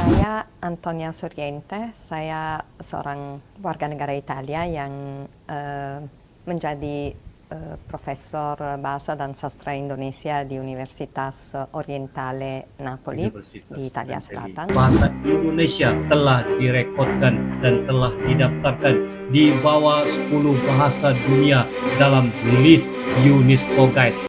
Saya Antonia Surriente, saya seorang warga negara Italia yang menjadi profesor bahasa dan sastra Indonesia di Universitas Orientale Napoli di Italia Selatan. Bahasa Indonesia telah direkodkan dan telah didaftarkan di bawah 10 bahasa dunia dalam list UNESCO, guys.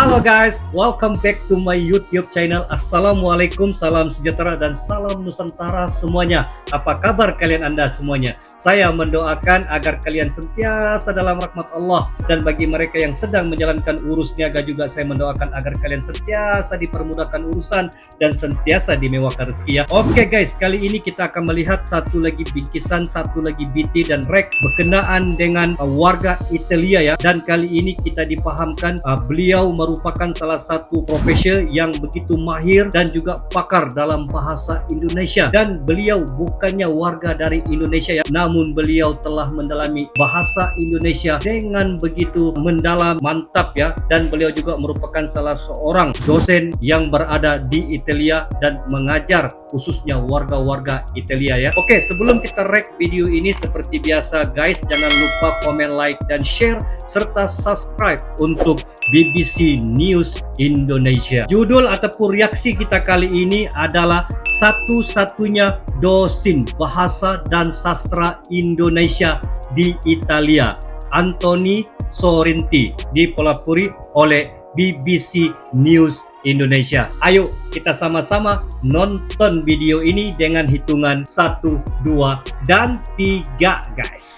Halo guys, welcome back to my YouTube channel. Assalamualaikum, salam sejahtera dan salam Nusantara semuanya. Apa kabar kalian Anda semuanya? Saya mendoakan agar kalian sentiasa dalam rahmat Allah, dan bagi mereka yang sedang menjalankan urus niaga juga saya mendoakan agar kalian sentiasa dipermudahkan urusan dan sentiasa dimewahkan rezeki ya. Oke guys, kali ini kita akan melihat satu lagi bingkisan, satu lagi BT dan rek berkenaan dengan warga Italia ya. Dan kali ini kita dipahamkan beliau merupakan salah satu profesor yang begitu mahir dan juga pakar dalam bahasa Indonesia, dan beliau bukannya warga dari Indonesia ya, namun beliau telah mendalami bahasa Indonesia dengan begitu mendalam, mantap ya, dan beliau juga merupakan salah seorang dosen yang berada di Italia dan mengajar khususnya warga-warga Italia ya. Oke, sebelum kita rek video ini seperti biasa guys, jangan lupa komen, like dan share serta subscribe untuk BBC News Indonesia. Judul ataupun reaksi kita kali ini adalah satu-satunya dosen bahasa dan sastra Indonesia di Italia, Antonia Surriente, dipelopori oleh BBC News Indonesia. Ayo kita sama-sama nonton video ini dengan hitungan 1, 2, dan 3 guys.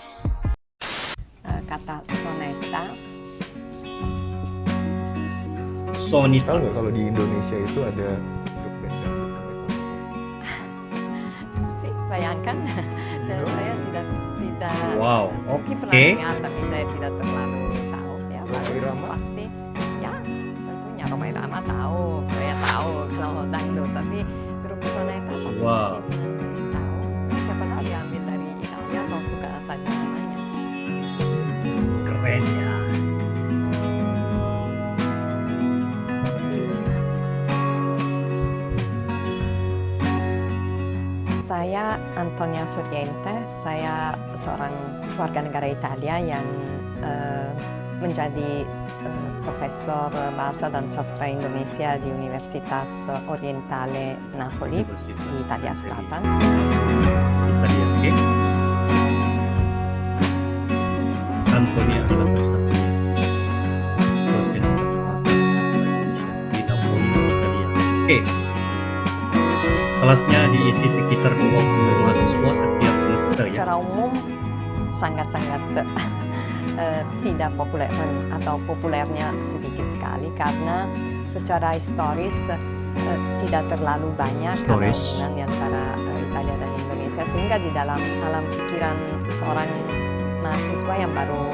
Kata soneta. Sony, tahu nggak kalau di Indonesia itu ada grup band dangdut namanya Sony? Sih, bayangkan. Dan saya tidak wow, mungkin pernah oke. dengar, tapi saya tidak terlalu tahu ya. Rhoma Irama? Pasti ya, tentunya Rhoma Irama tahu, saya tahu kalau dangdut, tapi grup soneta Wow. mungkin tahu. Siapa tahu diambil dari Italia atau suka saja namanya. Keren ya. Saya Antonia Surriente, saya seorang warga negara Italia yang menjadi profesor bahasa dan sastra Indonesia di Universitas Orientale Napoli di Italia Selatan. Italia, oke. Antonia adalah satu-satunya dosen bahasa Indonesia di Napoli, Italia. Oke. Kelasnya diisi sekitar 20 mahasiswa setiap semester ya. Secara umum sangat-sangat tidak populer atau populernya sedikit sekali karena secara historis tidak terlalu banyak hubungan di antara Italia dan Indonesia, sehingga di dalam alam pikiran seorang mahasiswa yang baru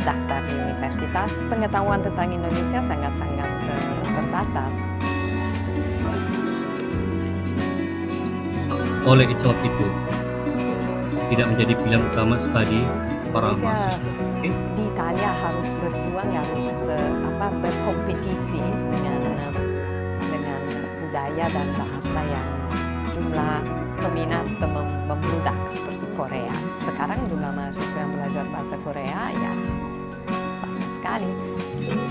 daftar di universitas, pengetahuan tentang Indonesia sangat-sangat terbatas. Oleh sebab itu, tidak menjadi pilihan utama studi para mahasiswa. Oke. Di Italia harus berjuang, harus berkompetisi dengan budaya dan bahasa yang jumlah peminat membludak seperti Korea. Sekarang jumlah mahasiswa yang belajar bahasa Korea ya banyak sekali.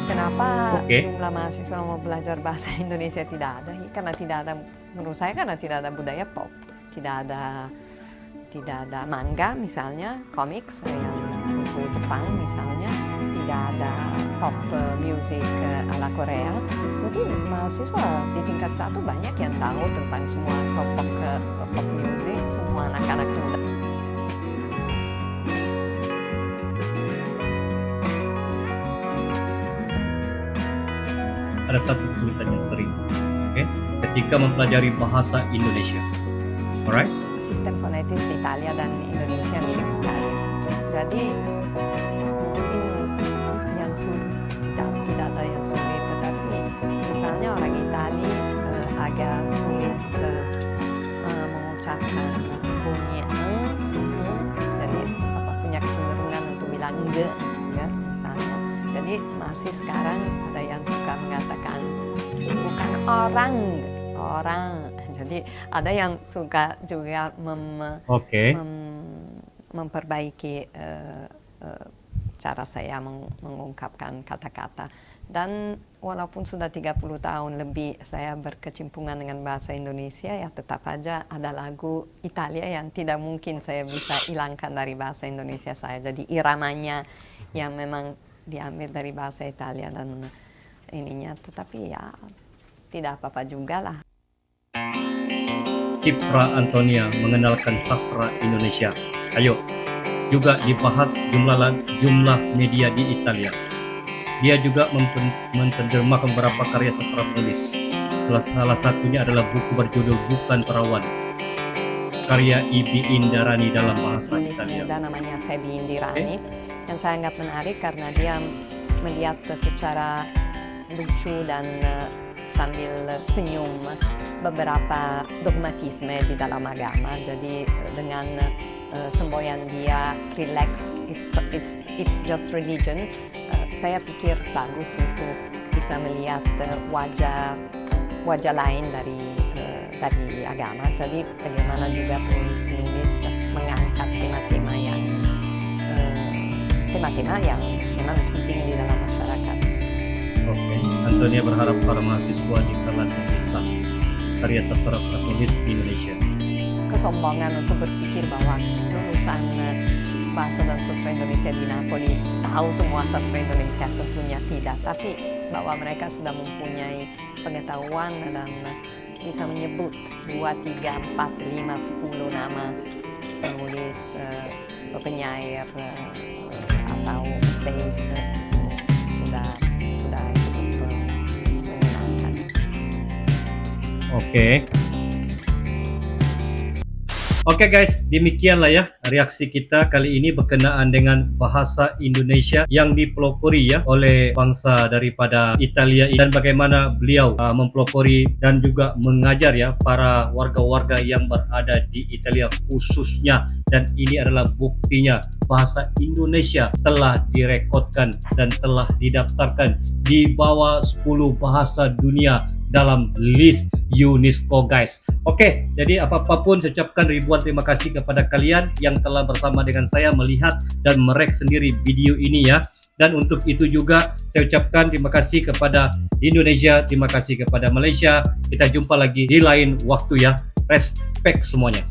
Kenapa jumlah mahasiswa yang mau belajar bahasa Indonesia tidak ada? Karena tidak ada, menurut saya karena tidak ada budaya pop. Tidak ada manga misalnya, komik yang buku Jepang misalnya, tidak ada pop music ala Korea. Jadi mahasiswa di tingkat 1 banyak yang tahu tentang semua pop music, semua anak-anak muda. Ada satu kesulitan yang sering, ketika mempelajari bahasa Indonesia. Alright? Sistem fonetis Italia dan Indonesia mirip sekali. Jadi mungkin yang sulit, tidak ada yang sulit, tetapi misalnya orang Italia agak sulit Angge ya di sana. Jadi masih sekarang ada yang suka mengatakan bukan orang. Jadi ada yang suka juga Oke. memperbaiki cara saya mengungkapkan kata-kata. Dan walaupun sudah 30 tahun lebih saya berkecimpungan dengan bahasa Indonesia, ya tetap aja ada lagu Italia yang tidak mungkin saya bisa hilangkan dari bahasa Indonesia saya. Jadi iramanya yang memang diambil dari bahasa Italia dan ininya, tetapi ya tidak apa-apa juga lah. Kipra Antonia mengenalkan sastra Indonesia. Ayo, juga dibahas jumlah media di Italia. Dia juga menerjemahkan beberapa karya sastra penulis. Salah satunya adalah buku berjudul Bukan Perawan, karya Ibi Indarani dalam bahasa Penulis Italia. muda namanya Febi Indirani, yang saya anggap menarik karena dia melihat secara lucu dan sambil senyum beberapa dogmatisme di dalam agama. Jadi dengan semboyan dia relax, it's just religion. Saya pikir bagus untuk bisa melihat wajah lain dari agama. Jadi bagaimana juga penulis mengangkat tema-tema yang memang penting di dalam masyarakat. Oke, Antonia berharap para mahasiswa di kelas yang bisa karya sastra penulis di Indonesia. Kesombongan untuk berpikir bahwa lulusan bahasa dan sastra Indonesia di Napoli tahu semua sastra Indonesia, tentunya tidak, tapi bahwa mereka sudah mempunyai pengetahuan dan bisa menyebut 2, 3, 4, 5, 10 nama penulis, penyair atau essays sudah cukup menyenangkan. Oke guys, demikianlah ya reaksi kita kali ini berkenaan dengan bahasa Indonesia yang dipelopori ya oleh bangsa daripada Italia, dan bagaimana beliau mempelopori dan juga mengajar ya para warga-warga yang berada di Italia khususnya. Dan ini adalah buktinya bahasa Indonesia telah direkodkan dan telah didaftarkan di bawah 10 bahasa dunia dalam list UNESCO guys. Oke, jadi apapun saya ucapkan ribuan terima kasih kepada kalian yang telah bersama dengan saya melihat dan merek sendiri video ini ya. Dan untuk itu juga saya ucapkan terima kasih kepada Indonesia, terima kasih kepada Malaysia. Kita jumpa lagi di lain waktu ya. Respect semuanya.